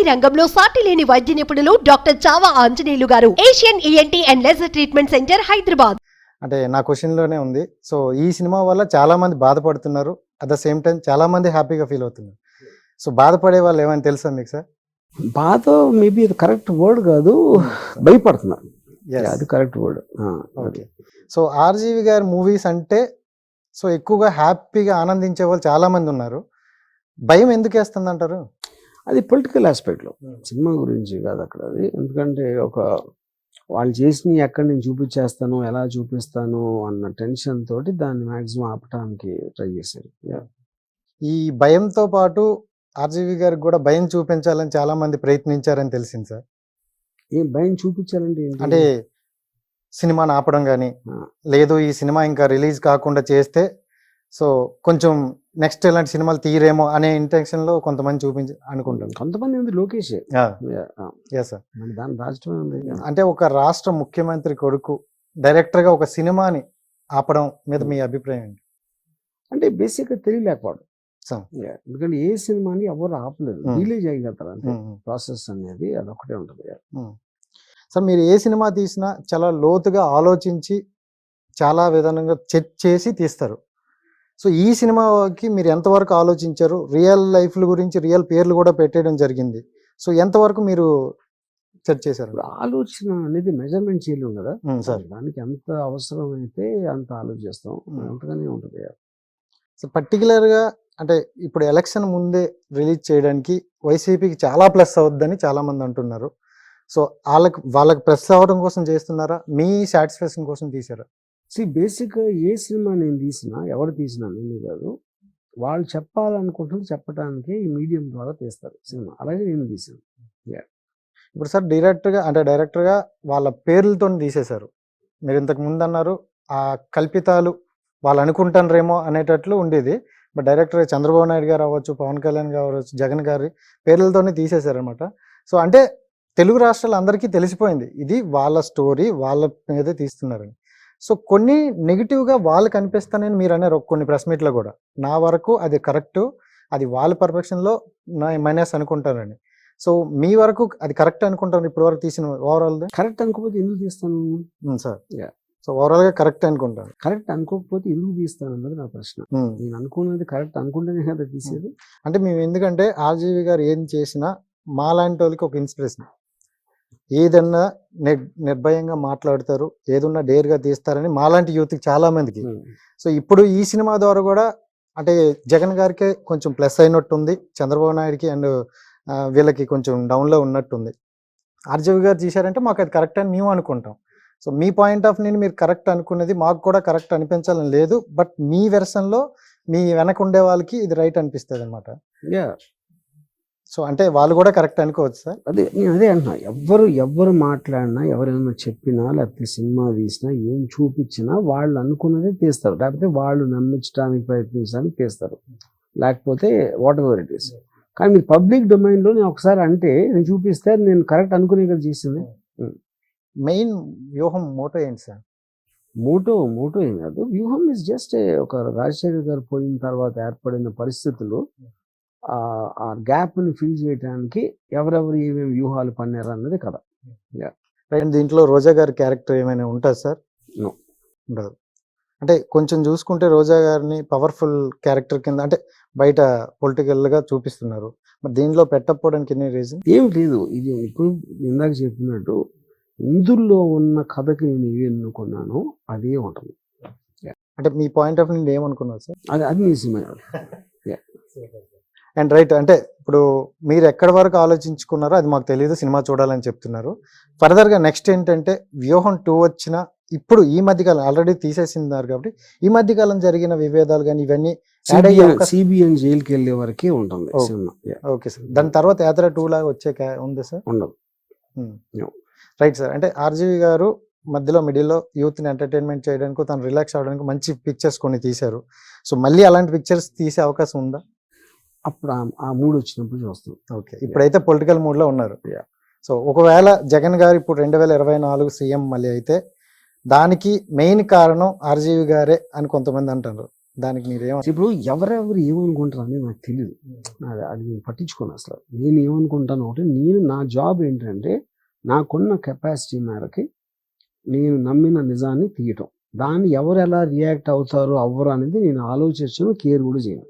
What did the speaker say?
రంగంలో సాటి లేని వైద్య నిపుణులు డాక్టర్ చావా ఆంజనేయులు గారు, Asian ENT and laser treatment centre, Hyderabad. అంటే నా క్వశ్చన్లోనే ఉంది. సో ఈ సినిమా వల్ల చాలా మంది బాధపడుతున్నారు, అట్ ద సేమ్ టైం చాలా మంది హ్యాపీగా ఫీల్ అవుతున్నారు. సో బాధపడే వాళ్ళు ఏమైనా తెలుసా మీకు సార్? బాధ మేబీ అది కరెక్ట్ వర్డ్ కాదు, భయపడుతున్నారు. అది correct word. Okay. So RGV గారి మూవీస్ అంటే సో ఎక్కువగా హ్యాపీగా ఆనందించే వాళ్ళు చాలా మంది ఉన్నారు. భయం ఎందుకు వేస్తుంది అంటారు? అది పొలిటికల్ ఆస్పెక్ట్లో, సినిమా గురించి కాదు అక్కడ. అది ఎందుకంటే వాళ్ళు చేసినవి ఎక్కడి నేను చూపించేస్తాను, ఎలా చూపిస్తాను అన్న టెన్షన్ తోటి దాన్ని మ్యాక్సిమం ఆపటానికి ట్రై చేశారు. ఈ భయంతో పాటు ఆర్జీవి గారికి కూడా భయం చూపించాలని చాలా మంది ప్రయత్నించారని తెలిసింది సార్. ఏం భయం చూపించాలంటే అంటే సినిమాని ఆపడం కానీ, లేదు ఈ సినిమా ఇంకా రిలీజ్ కాకుండా చేస్తే సో కొంచెం నెక్స్ట్ ఇలాంటి సినిమాలు తీరేమో అనే ఇంటెన్షన్ లో కొంతమంది చూపించి అనుకుంటారు. కొంతమంది ఉంది లోకేష్ సార్, దాని రాష్ట్రం ఉంది. అంటే ఒక రాష్ట్ర ముఖ్యమంత్రి కొడుకు డైరెక్టర్ గా ఒక సినిమాని ఆపడం మీద మీ అభిప్రాయం ఏంటి? అంటే బేసిక్ గా తెలియలేకపోవడం. ఎందుకంటే ఏ సినిమాని ఎవరు ఆపలేదు, రిలీజ్ అయిపోతారు అంటే ప్రాసెస్ అనేది అదొకటే ఉంటుంది. సార్ మీరు ఏ సినిమా తీసినా చాలా లోతుగా ఆలోచించి చాలా విధానంగా చెక్ చేసి తీస్తారు. సో ఈ సినిమాకి మీరు ఎంతవరకు ఆలోచించారు? రియల్ లైఫ్ల గురించి రియల్ పేర్లు కూడా పెట్టేయడం జరిగింది. సో ఎంతవరకు మీరు సెట్ చేశారు? ఆలోచన అనేది మెజర్మెంట్ చేయలేము కదా సార్, దానికి ఎంత అవసరం అయితే అంత ఆలోచిస్తాం, అంతగానే ఉంటుంది. సో పర్టికులర్గా అంటే ఇప్పుడు ఎలక్షన్ ముందే రిలీజ్ చేయడానికి వైసీపీకి చాలా ప్లస్ అవుద్దని చాలా మంది అంటున్నారు. సో వాళ్ళకి ప్లస్ అవ్వడం కోసం చేస్తున్నారా, మీ సాటిస్ఫాక్షన్ కోసం తీసారా? బేసిక్గా ఏ సినిమా నేను తీసినా, ఎవరు తీసినా నేను కాదు, వాళ్ళు చెప్పాలనుకుంటుంది చెప్పడానికి ఈ మీడియం ద్వారా తీస్తారు సినిమా. అలాగే నేను తీసాను. ఇప్పుడు సార్ డైరెక్టర్గా వాళ్ళ పేర్లతో తీసేశారు. మీరు ఇంతకు ముందు అన్నారు ఆ కల్పితాలు వాళ్ళు అనుకుంటారేమో అనేటట్లు ఉండేది. బట్ డైరెక్టర్ చంద్రబాబు నాయుడు గారు అవ్వచ్చు, పవన్ కళ్యాణ్ గారు అవ్వచ్చు, జగన్ గారి పేర్లతోనే తీసేశారనమాట. సో అంటే తెలుగు రాష్ట్రాలు అందరికీ తెలిసిపోయింది ఇది వాళ్ళ స్టోరీ, వాళ్ళ మీదే తీస్తున్నారని. సో కొన్ని నెగిటివ్గా వాళ్ళకి అనిపిస్తానని మీరు అన్నారు కొన్ని ప్రెస్ మీట్లో కూడా. నా వరకు అది కరెక్ట్, అది వాళ్ళ పర్ఫెక్షన్లో మైనస్ అనుకుంటారని. సో మీ వరకు అది కరెక్ట్ అనుకుంటారు ఇప్పటి వరకు తీసిన ఓవరాల్? కరెక్ట్ అనుకోకపోతే ఎందుకు తీస్తాను సార్? సో ఓవరాల్ గా కరెక్ట్ అనుకుంటాను. కరెక్ట్ అనుకోకపోతే ఎందుకు తీస్తాను అన్నది నా ప్రశ్న. నేను అనుకున్నది కరెక్ట్ అనుకుంటేనే కదా తీసేది. అంటే మేము ఎందుకంటే ఆర్జీవి గారు ఏం చేసినా మాలాంటి వాళ్ళకి ఒక ఇన్స్పిరేషన్. ఏదన్నా నిర్భయంగా మాట్లాడతారు, ఏదన్నా డేర్గా తీస్తారని మాలాంటి యూత్కి చాలా మందికి. సో ఇప్పుడు ఈ సినిమా ద్వారా కూడా అంటే జగన్ గారికి కొంచెం ప్లస్ అయినట్టుంది, చంద్రబాబు నాయుడుకి అండ్ వీళ్ళకి కొంచెం డౌన్లో ఉన్నట్టుంది. ఆర్జీవి గారు చేశారంటే మాకు అది కరెక్ట్ అని మేము అనుకుంటాం. సో మీ పాయింట్ ఆఫ్ నేను మీరు కరెక్ట్ అనుకున్నది మాకు కూడా కరెక్ట్ అనిపించాలని లేదు, బట్ మీ వెర్షన్లో మీ వెనక ఉండే వాళ్ళకి ఇది రైట్ అనిపిస్తుంది అనమాట. సో అంటే వాళ్ళు కూడా కరెక్ట్ అనుకోవచ్చు సార్. అదే అంటున్నా, ఎవరు మాట్లాడినా, ఎవరైనా చెప్పినా, లేకపోతే సినిమా తీసినా, ఏం చూపించినా వాళ్ళు అనుకున్నదే తీస్తారు, లేకపోతే వాళ్ళు నమ్మించడానికి ప్రయత్నించడానికి తీస్తారు, లేకపోతే వాట్ ఎవర్ ఇట్ ఈస్. కానీ మీరు పబ్లిక్ డొమైన్లో నేను ఒకసారి అంటే నేను చూపిస్తే నేను కరెక్ట్ అనుకునే కదా చేసింది. మెయిన్ వ్యూహం మోటో ఏంటి సార్? మోటో ఏం కాదు, వ్యూహం ఇస్ జస్ట్ ఒక రాజశేఖర్ గారు పోయిన తర్వాత ఏర్పడిన పరిస్థితులు, ఆ గ్యాప్ని ఫిల్ చేయడానికి ఎవరెవరు ఏమేమి వ్యూహాలు పన్నారు అన్నది కదా. దీంట్లో రోజా గారి క్యారెక్టర్ ఏమైనా ఉంటుంది సార్? ఉండదు. అంటే కొంచెం చూసుకుంటే రోజా గారిని పవర్ఫుల్ క్యారెక్టర్ కింద అంటే బయట పొలిటికల్గా చూపిస్తున్నారు, మరి దీనిలో పెట్టకపోవడానికి ఎన్ని రీజన్? ఏం లేదు, ఇది ఇప్పుడు ఇందాక చెప్పినట్టు ఇందులో ఉన్న కథకి నేను ఏమి ఎన్నుకున్నానో అదే ఉంటుంది. అంటే మీ పాయింట్ ఆఫ్ వ్యూ ఏమనుకున్నారు సార్? అది మీ సినిమా. అండ్ రైట్, అంటే ఇప్పుడు మీరు ఎక్కడి వరకు ఆలోచించుకున్నారో అది మాకు తెలియదు, సినిమా చూడాలని చెప్తున్నారు. ఫర్దర్గా నెక్స్ట్ ఏంటంటే వ్యూహం 2 వచ్చిన ఇప్పుడు ఈ మధ్యకాలం ఆల్రెడీ తీసేసినారు కాబట్టి ఈ మధ్యకాలం జరిగిన విభేదాలు కానీ ఇవన్నీ సిబిఎన్ జైలుకి వెళ్ళే వరకే ఉంటుంది సినిమా. ఓకే సార్, దాని తర్వాత యాత్ర 2 లాగా వచ్చే ఉంది సార్? ఉండదు. రైట్ సార్, అంటే ఆర్జీవి గారు మిడిల్లో యూత్ని ఎంటర్టైన్మెంట్ చేయడానికి, తను రిలాక్స్ అవ్వడానికి మంచి పిక్చర్స్ కొన్ని తీశారు. సో మళ్ళీ అలాంటి పిక్చర్స్ తీసే అవకాశం ఉందా? అప్పుడు ఆ మూడ్ వచ్చినప్పుడు చూస్తాం. ఓకే, ఇప్పుడైతే పొలిటికల్ మూడ్లో ఉన్నారు. సో ఒకవేళ జగన్ గారు ఇప్పుడు 2024 సీఎం మళ్ళీ అయితే దానికి మెయిన్ కారణం ఆర్జీవి గారే అని కొంతమంది అంటారు. దానికి మీరేమో ఇప్పుడు ఎవరెవరు ఏమనుకుంటారు అనేది నాకు తెలియదు, అది నేను పట్టించుకోను అసలు. నేను ఏమనుకుంటాను ఒకటి, నేను నా జాబ్ ఏంటంటే నాకున్న కెపాసిటీ మేరకి నేను నమ్మిన నిజాన్ని తీయటం. దాన్ని ఎవరు ఎలా రియాక్ట్ అవుతారు అవ్వరు అనేది నేను ఆలోచించను, కేర్ కూడా చేయను.